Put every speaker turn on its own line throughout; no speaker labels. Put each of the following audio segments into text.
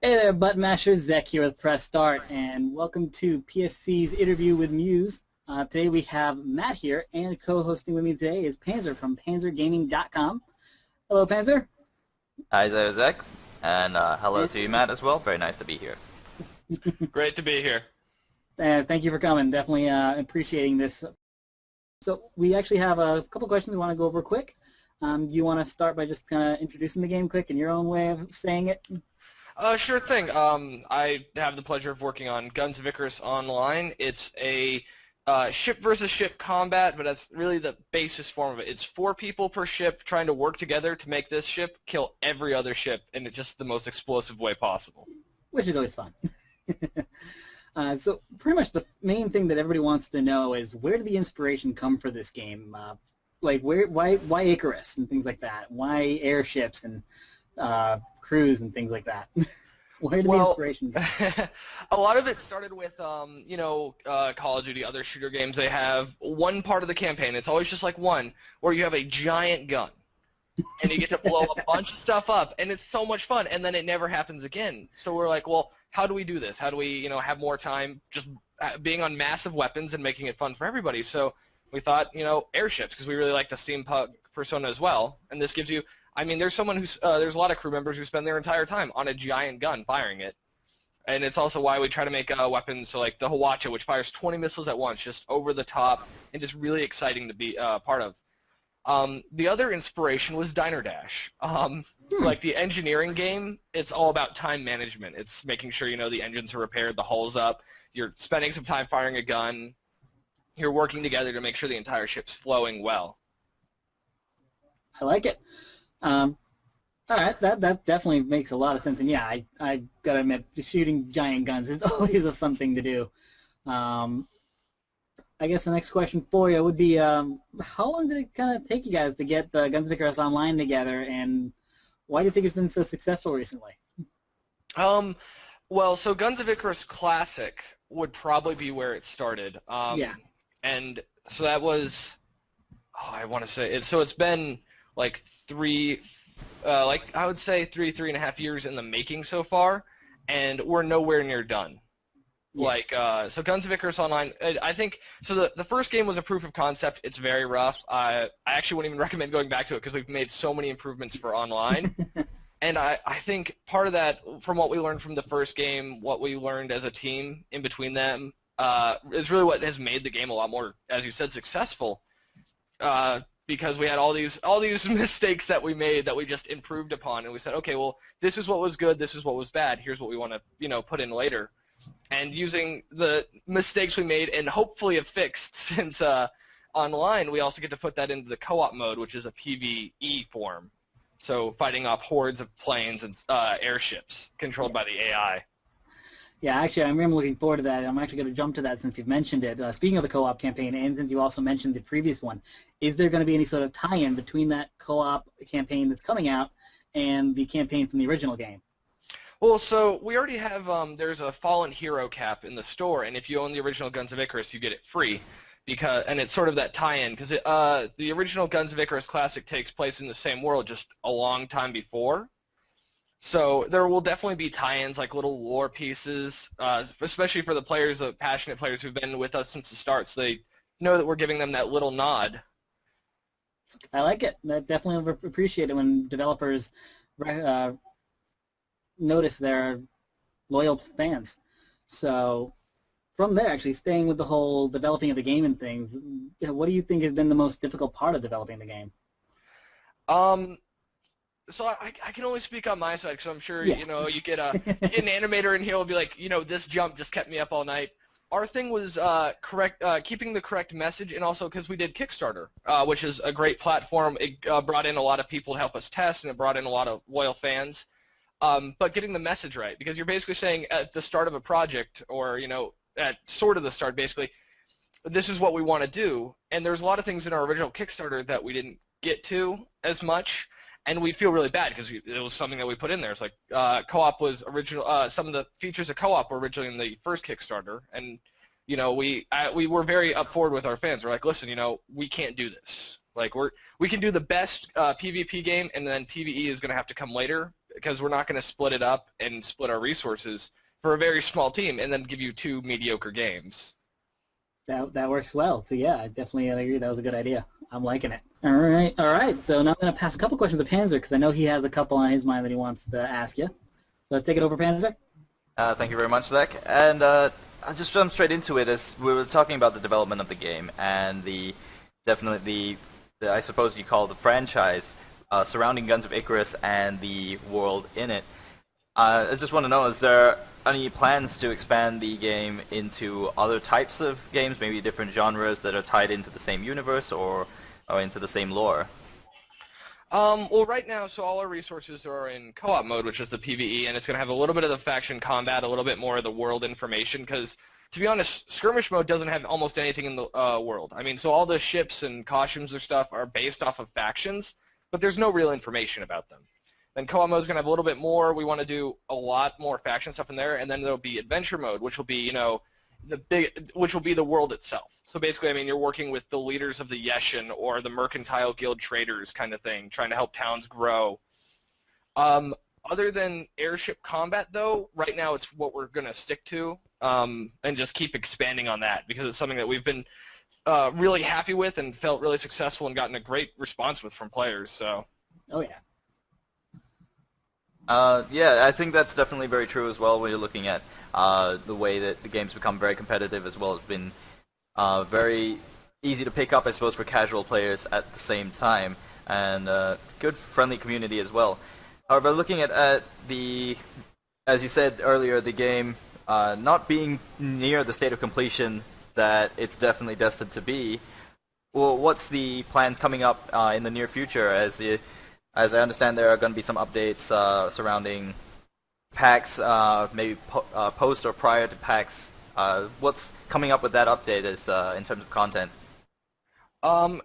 Hey there, Button Mashers. Zeck here with Press Start, and welcome to PSC's interview with Muse. Today we have Matt here, and co-hosting with me today is Panzer from PanzerGaming.com. Hello, Panzer.
Hi there, Zeck, and hello to you, Matt, as well. Very nice to be here.
Great to be here.
Thank you for coming. Definitely appreciating this. So we actually have a couple questions we want to go over quick. Do you want to start by just kind of introducing the game quick in your own way of saying it?
Sure thing. I have the pleasure of working on Guns of Icarus Online. It's a ship versus ship combat, but that's really the basis form of it. It's 4 people per ship trying to work together to make this ship kill every other ship in just the most explosive way possible.
Which is always fun. So pretty much the main thing that everybody wants to know is where did the inspiration come for this game? Like why Icarus and things like that? Why airships and crews and things like that? Where did the inspiration come?
A lot of it started with, Call of Duty, other shooter games. They have one part of the campaign. It's always just like one, where you have a giant gun, and you get to blow a bunch of stuff up, and it's so much fun, and then it never happens again. So we're like, well, how do we do this? How do we, have more time just being on massive weapons and making it fun for everybody? So we thought, airships, because we really like the steampunk persona as well, and this gives you. I mean, there's someone who's there's a lot of crew members who spend their entire time on a giant gun firing it, and it's also why we try to make weapons so like the Hawacha, which fires 20 missiles at once, just over the top and just really exciting to be part of. The other inspiration was Diner Dash. Like the engineering game, it's all about time management. It's making sure the engines are repaired, the hull's up. You're spending some time firing a gun. You're working together to make sure the entire ship's flowing well.
I like it. All right, that definitely makes a lot of sense, and yeah, I gotta admit, shooting giant guns is always a fun thing to do. I guess the next question for you would be, how long did it kind of take you guys to get the Guns of Icarus Online together, and why do you think it's been so successful recently?
Well, so Guns of Icarus Classic would probably be where it started.
Yeah.
And so that was, I want to say, so it's been like I would say 3.5 years in the making so far, and we're nowhere near done. Yeah. So Guns of Icarus Online, I think, so the first game was a proof of concept. It's very rough. I actually wouldn't even recommend going back to it because we've made so many improvements for online. And I think part of that, from what we learned from the first game, what we learned as a team in between them, is really what has made the game a lot more, as you said, successful. Because we had all these mistakes that we made that we just improved upon, and we said, okay, well, this is what was good, this is what was bad, here's what we want to put in later. And using the mistakes we made and hopefully have fixed since online, we also get to put that into the co-op mode, which is a PvE form. So fighting off hordes of planes and airships controlled by the AI.
Yeah, actually, I'm really looking forward to that. I'm actually going to jump to that since you've mentioned it. Speaking of the co-op campaign, and since you also mentioned the previous one, is there going to be any sort of tie-in between that co-op campaign that's coming out and the campaign from the original game?
Well, so we already have, there's a Fallen Hero cap in the store, and if you own the original Guns of Icarus, you get it free. And it's sort of that tie-in, because the original Guns of Icarus Classic takes place in the same world just a long time before. So there will definitely be tie-ins, like little lore pieces, especially for the players, the passionate players who've been with us since the start, so they know that we're giving them that little nod.
I like it. I definitely appreciate it when developers notice their loyal fans. So from there, actually, staying with the whole developing of the game and things, what do you think has been the most difficult part of developing the game?
So I can only speak on my side because I'm sure, you get an animator in here will be like, this jump just kept me up all night. Our thing was keeping the correct message, and also because we did Kickstarter, which is a great platform. It brought in a lot of people to help us test, and it brought in a lot of loyal fans. But getting the message right, because you're basically saying at the start of a project, or, at sort of the start, basically, this is what we want to do. And there's a lot of things in our original Kickstarter that we didn't get to as much. And we feel really bad because it was something that we put in there. It's like co-op was original. Some of the features of co-op were originally in the first Kickstarter, and we were very up forward with our fans. We're like, listen, we can't do this. Like we can do the best PvP game, and then PvE is going to have to come later. because we're not going to split it up and split our resources for a very small team and then give you 2 mediocre games.
That works well. So yeah, I definitely agree. That was a good idea. I'm liking it. All right. So now I'm going to pass a couple questions to Panzer because I know he has a couple on his mind that he wants to ask you. So take it over, Panzer.
Thank you very much, Zeck. And I'll just jump straight into it as we were talking about the development of the game and definitely the I suppose you call the franchise surrounding Guns of Icarus and the world in it. I just want to know, is there any plans to expand the game into other types of games, maybe different genres that are tied into the same universe or into the same lore?
Well, right now, so all our resources are in co-op mode, which is the PvE, and it's going to have a little bit of the faction combat, a little bit more of the world information, because, to be honest, skirmish mode doesn't have almost anything in the world. I mean, so all the ships and costumes and stuff are based off of factions, but there's no real information about them. Then co-op mode is going to have a little bit more. We want to do a lot more faction stuff in there, and then there'll be adventure mode, which will be, you know, which will be the world itself. So basically, I mean, you're working with the leaders of the Yeshin or the Mercantile Guild traders kind of thing, trying to help towns grow. Other than airship combat, though, right now it's what we're going to stick to and just keep expanding on that because it's something that we've been really happy with and felt really successful and gotten a great response with from players. So.
Oh, yeah.
Yeah, I think that's definitely very true as well when you're looking at the way that the game's become very competitive as well. It's been very easy to pick up, I suppose, for casual players at the same time, and good friendly community as well. However, looking at as you said earlier, the game not being near the state of completion that it's definitely destined to be, well, what's the plans coming up in the near future? As I understand, there are going to be some updates surrounding PAX, maybe post or prior to PAX. What's coming up with that update in terms of content?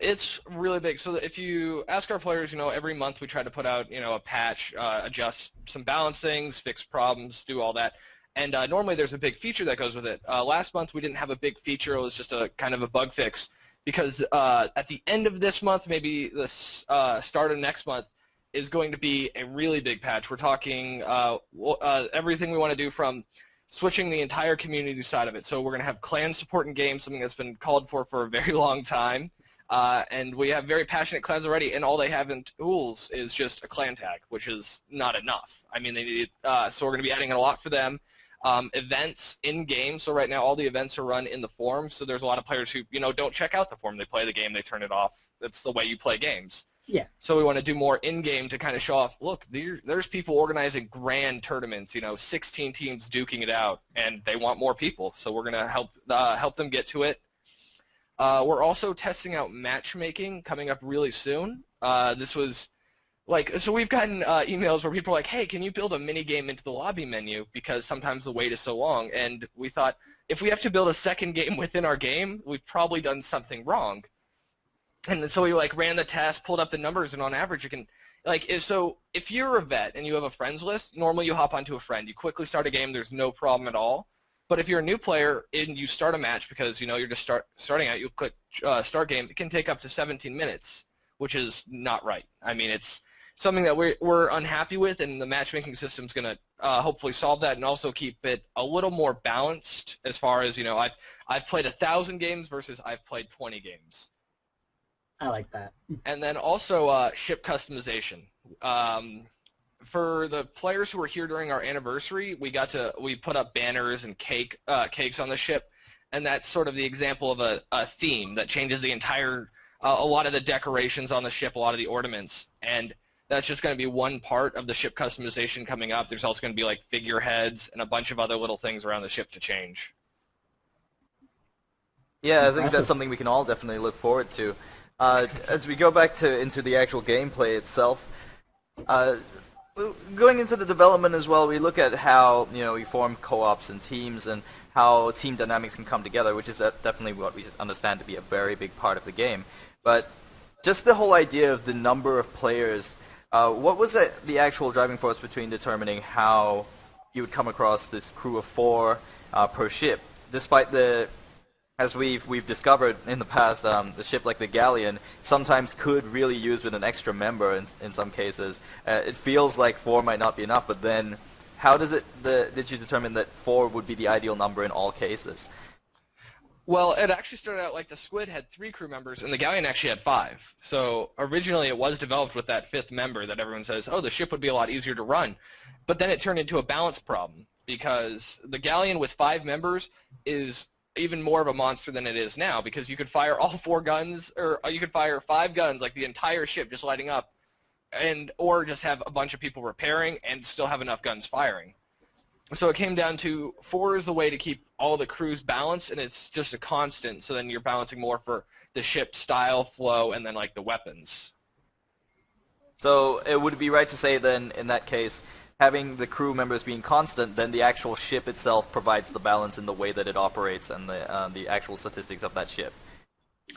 It's really big. So if you ask our players, you know, every month we try to put out, you know, a patch, adjust some balance things, fix problems, do all that. And normally there's a big feature that goes with it. Last month we didn't have a big feature. It was just a kind of a bug fix because at the end of this month, maybe the start of next month, is going to be a really big patch. We're talking everything we want to do from switching the entire community side of it. So we're going to have clan support in game, something that's been called for a very long time. And we have very passionate clans already, and all they have in tools is just a clan tag, which is not enough. I mean, they need so we're going to be adding in a lot for them. Events in game. So right now all the events are run in the forum. So there's a lot of players who, you know, don't check out the forum. They play the game, they turn it off. That's the way you play games.
Yeah.
So we want to do more in-game to kind of show off, look, there's people organizing grand tournaments, you know, 16 teams duking it out, and they want more people. So we're going to help them get to it. We're also testing out matchmaking coming up really soon. This was like, so we've gotten emails where people are like, hey, can you build a mini game into the lobby menu because sometimes the wait is so long. And we thought if we have to build a second game within our game, we've probably done something wrong. And so we like ran the test, pulled up the numbers, and on average you can, like, so if you're a vet and you have a friends list, normally you hop onto a friend. You quickly start a game, there's no problem at all. But if you're a new player and you start a match because, you know, you're just starting out, you click start game, it can take up to 17 minutes, which is not right. I mean, it's something that we're unhappy with, and the matchmaking system's going to hopefully solve that and also keep it a little more balanced as far as, you know, I've played 1,000 games versus I've played 20 games.
I like that.
And then also ship customization. For the players who were here during our anniversary, we put up banners and cakes on the ship, and that's sort of the example of a theme that changes the entire, a lot of the decorations on the ship, a lot of the ornaments, and that's just going to be one part of the ship customization coming up. There's also going to be like figureheads and a bunch of other little things around the ship to change.
Yeah, I think that's something we can all definitely look forward to. As we go back into the actual gameplay itself, going into the development as well, we look at how, you know, we form co-ops and teams and how team dynamics can come together, which is definitely what we understand to be a very big part of the game. But just the whole idea of the number of players, what was the actual driving force between determining how you would come across this crew of 4 per ship, despite the as we've discovered in the past, the ship like the Galleon sometimes could really use with an extra member in some cases. It feels like 4 might not be enough, but then how does did you determine that 4 would be the ideal number in all cases?
Well, it actually started out like the Squid had 3 crew members, and the Galleon actually had 5. So originally it was developed with that 5th member that everyone says, oh, the ship would be a lot easier to run. But then it turned into a balance problem, because the Galleon with 5 members is even more of a monster than it is now, because you could fire all 4 guns, or you could fire 5 guns, like the entire ship just lighting up, or just have a bunch of people repairing and still have enough guns firing. So it came down to 4 is the way to keep all the crews balanced, and it's just a constant, so then you're balancing more for the ship style, flow, and then like the weapons.
So it would be right to say then, in that case, having the crew members being constant, then the actual ship itself provides the balance in the way that it operates and the actual statistics of that ship.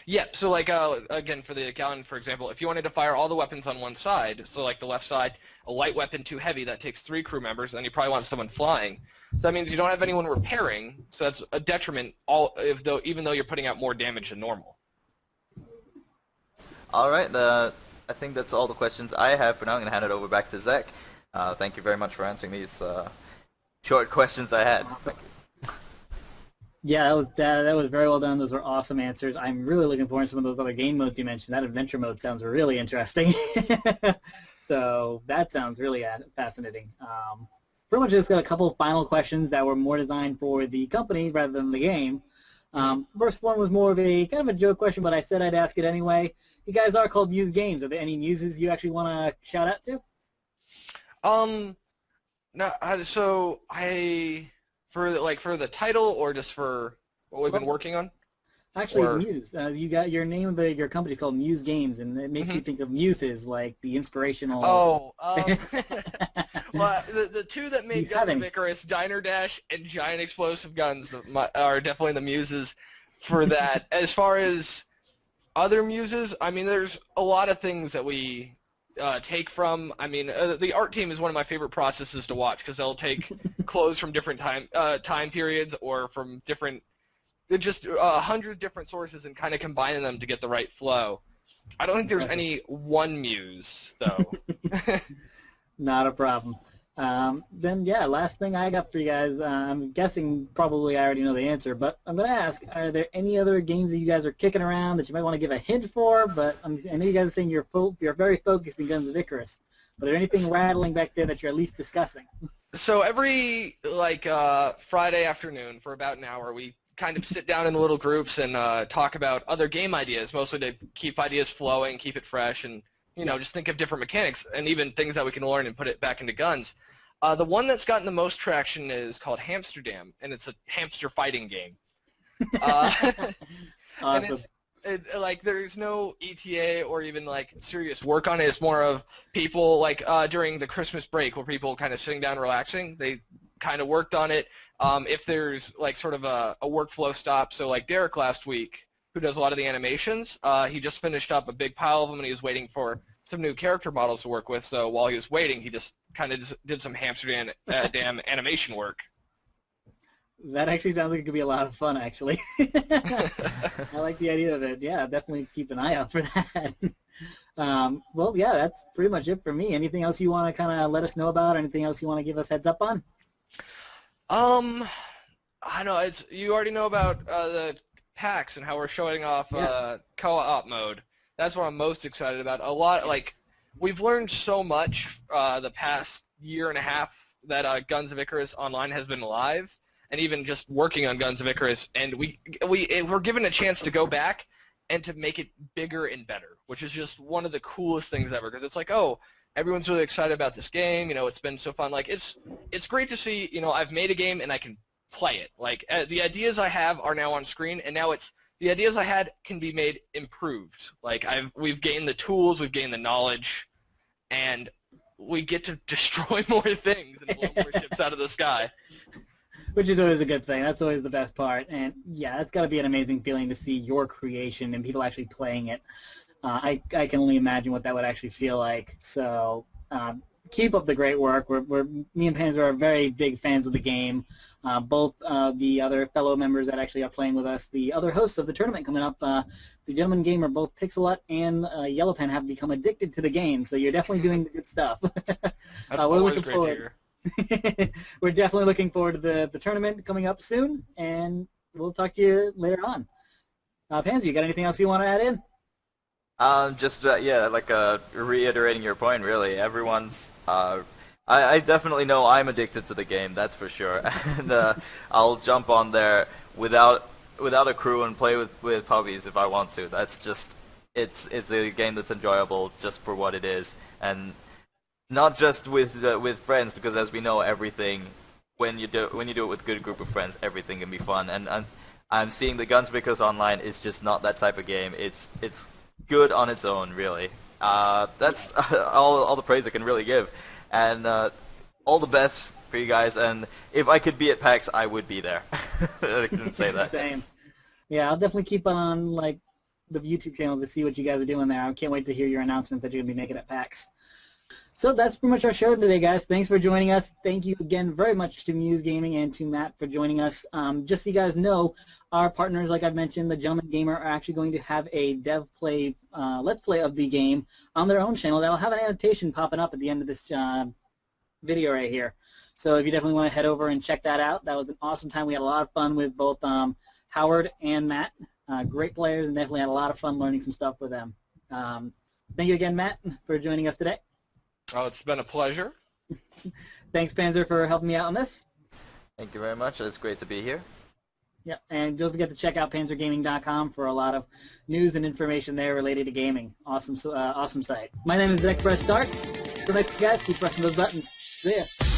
Yep, so like, again, for the Galleon, for example, if you wanted to fire all the weapons on one side, so like the left side, a light weapon too heavy, that takes 3 crew members, and you probably want someone flying. So that means you don't have anyone repairing, so that's a detriment, even though you're putting out more damage than normal.
All right, I think that's all the questions I have for now. I'm going to hand it over back to Zeck. Thank you very much for answering these short questions I had.
Awesome. Yeah, that was very well done. Those were awesome answers. I'm really looking forward to some of those other game modes you mentioned. That adventure mode sounds really interesting. So that sounds really fascinating. Pretty much just got a couple of final questions that were more designed for the company rather than the game. First one was more of a kind of a joke question, but I said I'd ask it anyway. You guys are called Muse Games. Are there any Muses you actually want to shout out to?
No, so for the title or just for what we've been working on?
Actually, Muse. You got your name of your company is called Muse Games, and it makes me think of muses, like the inspirational.
Oh, well, the 2 that made Guns of Icarus, Diner Dash, and Giant Explosive Guns are definitely the muses for that. As far as other muses, I mean, there's a lot of things that we take from. I mean, the art team is one of my favorite processes to watch, because they'll take clothes from different time periods or from different, just 100 different sources and kind of combining them to get the right flow. I don't think there's any one muse, though.
Not a problem. Then, yeah, last thing I got for you guys, I'm guessing probably I already know the answer, but I'm going to ask, are there any other games that you guys are kicking around that you might want to give a hint for? But I know you guys are saying you're very focused in Guns of Icarus, but is there anything rattling back there that you're at least discussing?
So every, Friday afternoon for about an hour, we kind of sit down in little groups and talk about other game ideas, mostly to keep ideas flowing, keep it fresh, and just think of different mechanics and even things that we can learn and put it back into guns. The one that's gotten the most traction is called Hamsterdam, and it's a hamster fighting game.
Awesome.
There's no ETA or even serious work on it. It's more of people during the Christmas break where people kind of sitting down relaxing. They kind of worked on it. If there's sort of a workflow stop, so Derek last week, who does a lot of the animations, he just finished up a big pile of them, and he was waiting for some new character models to work with. So while he was waiting, he just kind of did some Hamsterdam animation work.
That actually sounds like it could be a lot of fun, actually. I like the idea of it. Yeah, definitely keep an eye out for that. Well, yeah, that's pretty much it for me. Anything else you want to kind of let us know about? Anything else you want to give us heads up on?
I know you already know about the packs and how we're showing off co-op mode. That's what I'm most excited about. A lot, we've learned so much the past year and a half that Guns of Icarus Online has been live, and even just working on Guns of Icarus, and we're given a chance to go back and to make it bigger and better, which is just one of the coolest things ever, because it's everyone's really excited about this game. It's been so fun. It's great to see, I've made a game and I can play it. The ideas I have are now on screen, and now the ideas I had can be made improved. We've gained the tools, we've gained the knowledge, and we get to destroy more things and blow more ships out of the sky.
Which is always a good thing. That's always the best part. And yeah, it's got to be an amazing feeling to see your creation and people actually playing it. I can only imagine what that would actually feel like. So keep up the great work. Me and Panzer are very big fans of the game. Both the other fellow members that actually are playing with us, the other hosts of the tournament coming up, the Gentleman Gamer, both Pixelot and Yellow Pen have become addicted to the game, so you're definitely doing the good stuff.
That's always great to hear.
We're definitely looking forward to the tournament coming up soon, and we'll talk to you later on. Panzer, you got anything else you want to add in?
Yeah, like reiterating your point, really. Everyone's I definitely know I'm addicted to the game, that's for sure. And I'll jump on there without a crew and play with puppies if I want to. That's just it's a game that's enjoyable just for what it is, and not just with friends, because as we know, everything when you do it with a good group of friends, everything can be fun. And I'm seeing the Guns of Icarus Online is just not that type of game. It's good on its own, really. That's all the praise I can really give. And all the best for you guys, and if I could be at PAX, I would be there. I can say that.
Same. Yeah, I'll definitely keep on like the YouTube channels to see what you guys are doing there. I can't wait to hear your announcements that you're going to be making at PAX. So that's pretty much our show today, guys. Thanks for joining us. Thank you again very much to Muse Gaming and to Matt for joining us. Just so you guys know, our partners, like I mentioned, the Gentleman Gamer, are actually going to have a dev play, let's play of the game on their own channel. They'll have an annotation popping up at the end of this video right here. So if you definitely want to head over and check that out. That was an awesome time. We had a lot of fun with both Howard and Matt. Great players, and definitely had a lot of fun learning some stuff with them. Thank you again, Matt, for joining us today.
Oh, it's been a pleasure.
Thanks, Panzer, for helping me out on this.
Thank you very much. It's great to be here.
Yeah, and don't forget to check out panzergaming.com for a lot of news and information there related to gaming. Awesome site. My name is Zeck. Press start. Till next, guys, keep pressing those buttons. See ya.